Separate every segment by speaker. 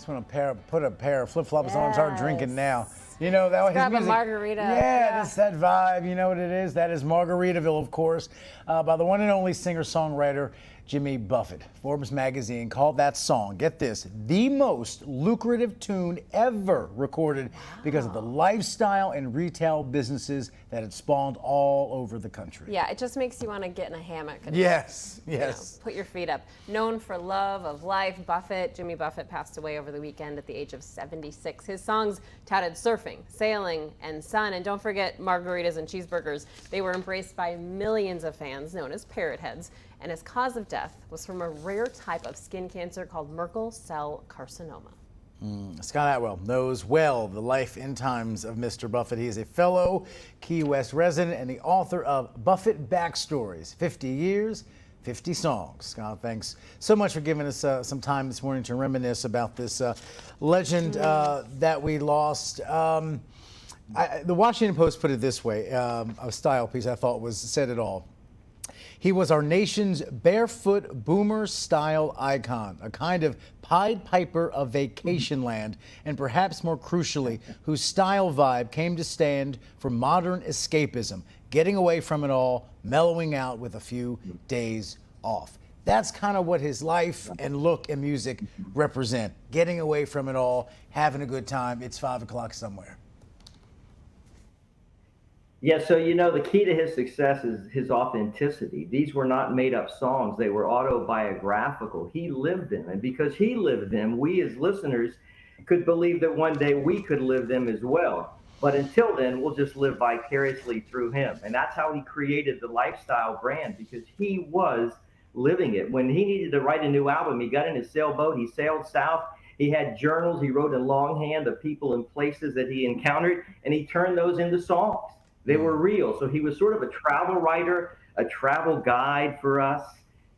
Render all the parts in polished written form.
Speaker 1: just want to put a pair of flip-flops on and start drinking now. You know, that was his
Speaker 2: grab
Speaker 1: music.
Speaker 2: a margarita.
Speaker 1: Yeah, that's that vibe. You know what it is? That is Margaritaville, of course, by the one and only singer-songwriter Jimmy Buffett. Forbes magazine called that song, get this, the most lucrative tune ever recorded because of the lifestyle and retail businesses that it spawned all over the country.
Speaker 2: Yeah, it just makes you want to get in a hammock and put your feet up. Known for love of life, Jimmy Buffett passed away over the weekend at the age of 76. His songs touted surfing, sailing, and sun. And don't forget margaritas and cheeseburgers. They were embraced by millions of fans known as parrot heads. And his cause of death was from a rare type of skin cancer called Merkel cell carcinoma.
Speaker 1: Scott Atwell knows well the life and times of Mr. Buffett. He is a fellow Key West resident and the author of Buffett Backstories, 50 Years, 50 Songs. Scott, thanks so much for giving us some time this morning to reminisce about this legend that we lost. The Washington Post put it this way, a style piece I thought said it all. He was our nation's barefoot boomer style icon, a kind of Pied Piper of vacation land, and perhaps more crucially, whose style vibe came to stand for modern escapism, getting away from it all, mellowing out with a few days off. That's kind of what his life and look and music represent. Getting away from it all, having a good time. It's 5 o'clock somewhere.
Speaker 3: Yeah, so the key to his success is his authenticity. These were not made up songs. They were autobiographical. He lived them. And because he lived them, we as listeners could believe that one day we could live them as well. But until then, we'll just live vicariously through him. And that's how he created the lifestyle brand, because he was living it. When he needed to write a new album, he got in his sailboat, he sailed south. He had journals he wrote in longhand of people and places that he encountered, and he turned those into songs. They were real. So he was sort of a travel writer, a travel guide for us.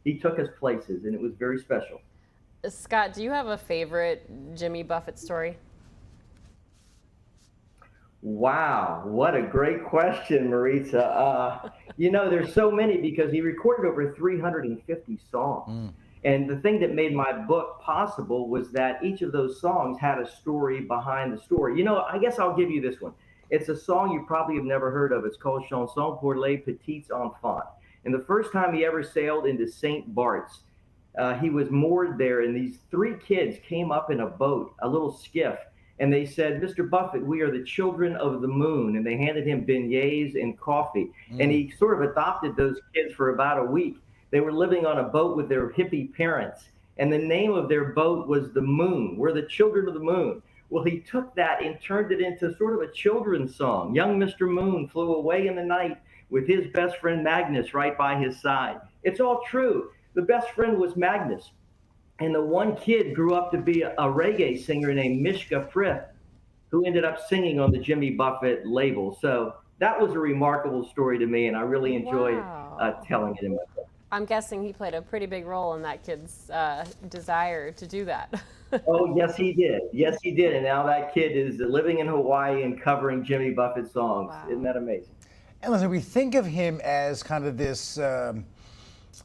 Speaker 3: He took us places, and it was very special.
Speaker 2: Scott, do you have a favorite Jimmy Buffett story?
Speaker 3: Wow, what a great question, Maritza. There's so many because he recorded over 350 songs. And the thing that made my book possible was that each of those songs had a story behind the story. I guess I'll give you this one. It's a song you probably have never heard of. It's called Chanson pour les petites enfants. And the first time he ever sailed into St. Bart's, he was moored there, and these 3 kids came up in a boat, a little skiff, and they said, "Mr. Buffett, we are the children of the moon." And they handed him beignets and coffee. And he sort of adopted those kids for about a week. They were living on a boat with their hippie parents, and the name of their boat was the Moon. We're the children of the moon. Well, he took that and turned it into sort of a children's song. Young Mr. Moon flew away in the night with his best friend Magnus right by his side. It's all true. The best friend was Magnus. And the one kid grew up to be a reggae singer named Mishka Frith, who ended up singing on the Jimmy Buffett label. So that was a remarkable story to me, and I really enjoyed telling it in my book.
Speaker 2: I'm guessing he played a pretty big role in that kid's desire to do that.
Speaker 3: Oh, yes, he did. Yes, he did. And now that kid is living in Hawaii and covering Jimmy Buffett songs. Wow. Isn't that amazing?
Speaker 1: And listen, we think of him as kind of this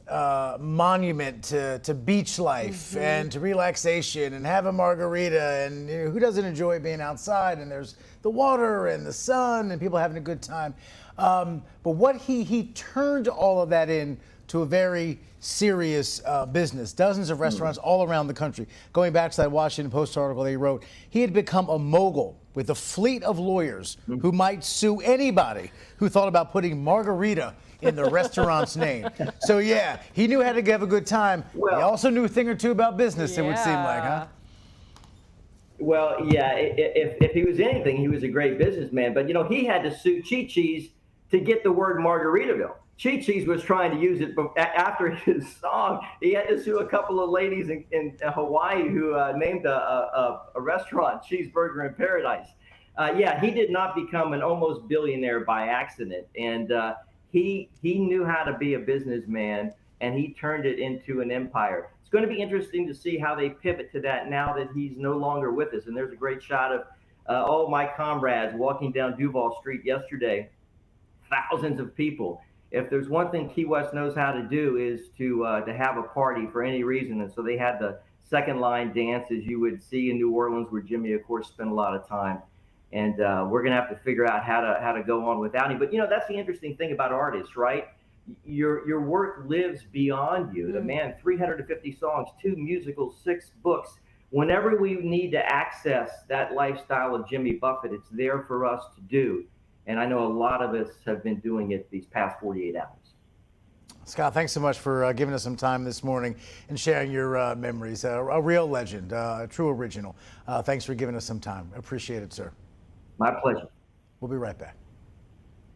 Speaker 1: monument to beach life and to relaxation and have a margarita. And who doesn't enjoy being outside? And there's the water and the sun and people having a good time. But what he turned all of that in to a very serious business. Dozens of restaurants all around the country. Going back to that Washington Post article they wrote, he had become a mogul with a fleet of lawyers who might sue anybody who thought about putting margarita in the restaurant's name. So yeah, he knew how to have a good time. Well, he also knew a thing or two about business, it would seem like, huh?
Speaker 3: Well, yeah, if he was anything, he was a great businessman. But, he had to sue Chi-Chi's to get the word Margaritaville. Chi-Chi's was trying to use it, but after his song, he had to sue a couple of ladies in Hawaii who named a restaurant Cheeseburger in Paradise. Yeah, he did not become an almost billionaire by accident. And he knew how to be a businessman, and he turned it into an empire. It's going to be interesting to see how they pivot to that now that he's no longer with us. And there's a great shot of all my comrades walking down Duval Street yesterday, thousands of people. If there's one thing Key West knows how to do is to have a party for any reason. And so they had the second line dances you would see in New Orleans, where Jimmy, of course, spent a lot of time. And we're going to have to figure out how to go on without him. But, you know, that's the interesting thing about artists, right? Your work lives beyond you. The man, 350 songs, 2 musicals, 6 books. Whenever we need to access that lifestyle of Jimmy Buffett, it's there for us to do. And I know a lot of us have been doing it these past 48 hours.
Speaker 1: Scott, thanks so much for giving us some time this morning and sharing your memories. A real legend, a true original. Thanks for giving us some time. Appreciate it, sir.
Speaker 3: My pleasure.
Speaker 1: We'll be right back.